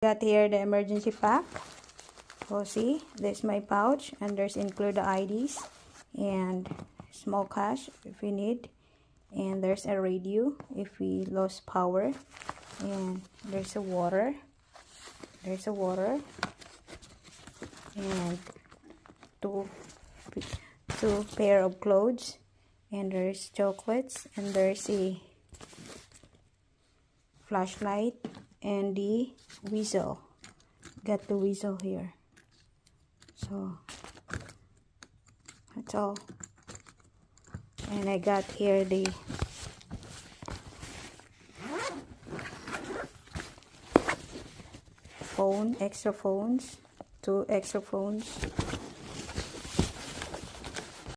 Got here the emergency pack. Oh, see, there's my pouch, and there's include the IDs and small cash if we need, and there's a radio if we lost power, and there's a water, and two pair of clothes, and there's chocolates, and there's a flashlight and the whistle. Got the whistle here. So that's all. And I got here the phone, extra phones, 2 extra phones.